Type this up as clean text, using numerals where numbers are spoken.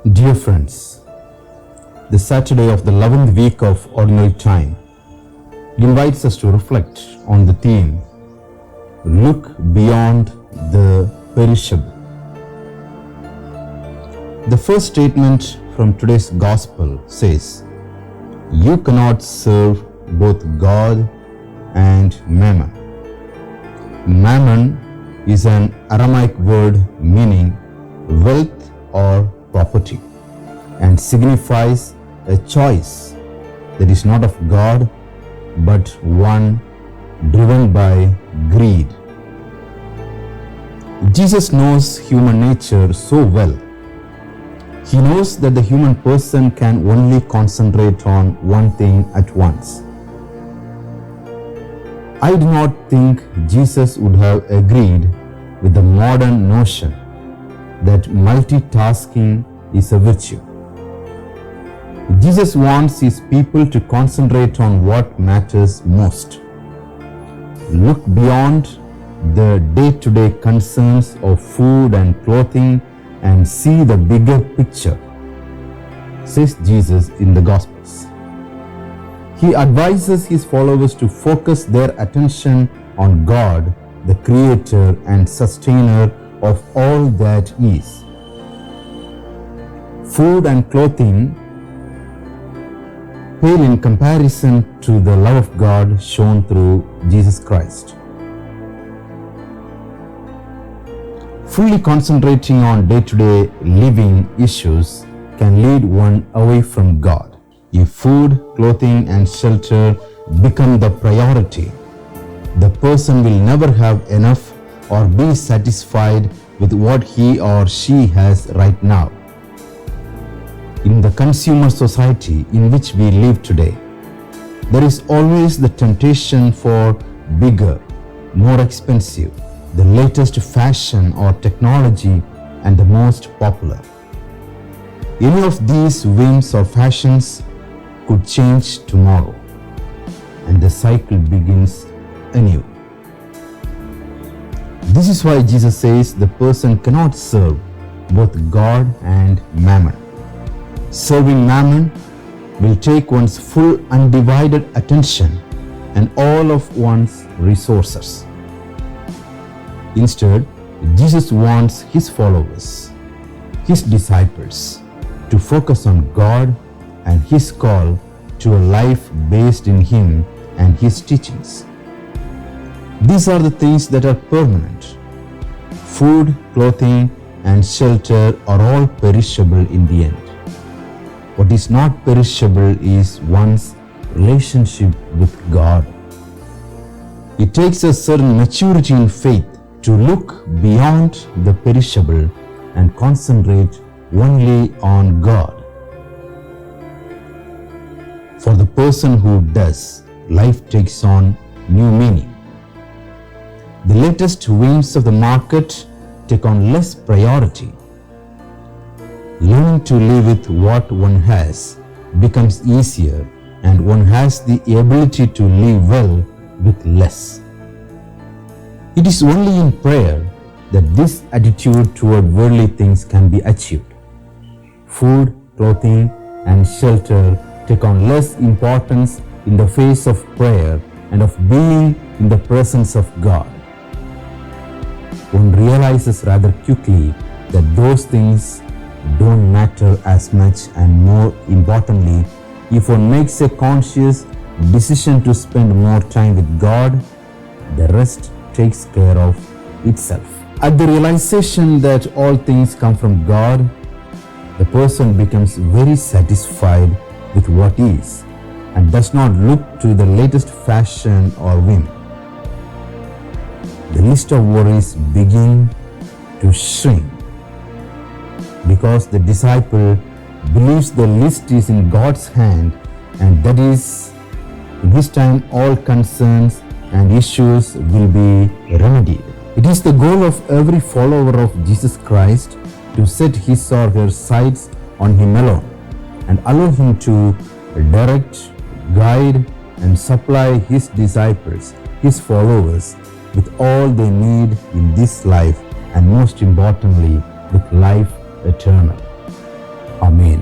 Dear friends, the Saturday of the 11th week of Ordinary Time invites us to reflect on the theme, Look Beyond the Perishable. The first statement from today's Gospel says, You cannot serve both God and Mammon. Mammon is an Aramaic word meaning wealth or property and signifies a choice that is not of God but one driven by greed. Jesus knows human nature so well. He knows that the human person can only concentrate on one thing at once. I do not think Jesus would have agreed with the modern notion that multitasking is a virtue. Jesus wants his people to concentrate on what matters most. Look beyond the day-to-day concerns of food and clothing and see the bigger picture, says Jesus in the Gospels. He advises his followers to focus their attention on God, the Creator and Sustainer of all that is. Food and clothing pale in comparison to the love of God shown through Jesus Christ. Fully concentrating on day-to-day living issues can lead one away from God. If food, clothing, and shelter become the priority, the person will never have enough or be satisfied with what he or she has right now. In the consumer society in which we live today, there is always the temptation for bigger, more expensive, the latest fashion or technology, and the most popular. Any of these whims or fashions could change tomorrow, and the cycle begins anew. This is why Jesus says the person cannot serve both God and Mammon. Serving Mammon will take one's full undivided attention and all of one's resources. Instead, Jesus wants his followers, his disciples, to focus on God and his call to a life based in him and his teachings. These are the things that are permanent. Food, clothing, and shelter are all perishable in the end. What is not perishable is one's relationship with God. It takes a certain maturity in faith to look beyond the perishable and concentrate only on God. For the person who does, life takes on new meaning. The latest whims of the market take on less priority. Learning to live with what one has becomes easier, and one has the ability to live well with less. It is only in prayer that this attitude toward worldly things can be achieved. Food, clothing, and shelter take on less importance in the face of prayer and of being in the presence of God. One realizes rather quickly that those things don't matter as much, and more importantly, if one makes a conscious decision to spend more time with God, the rest takes care of itself. At the realization that all things come from God, the person becomes very satisfied with what is and does not look to the latest fashion or whim. The list of worries begin to shrink because the disciple believes the list is in God's hand, and that is, in his time all concerns and issues will be remedied. It is the goal of every follower of Jesus Christ to set his or her sights on him alone and allow him to direct, guide, and supply his disciples, his followers, with all they need in this life, and most importantly, with life eternal. Amen.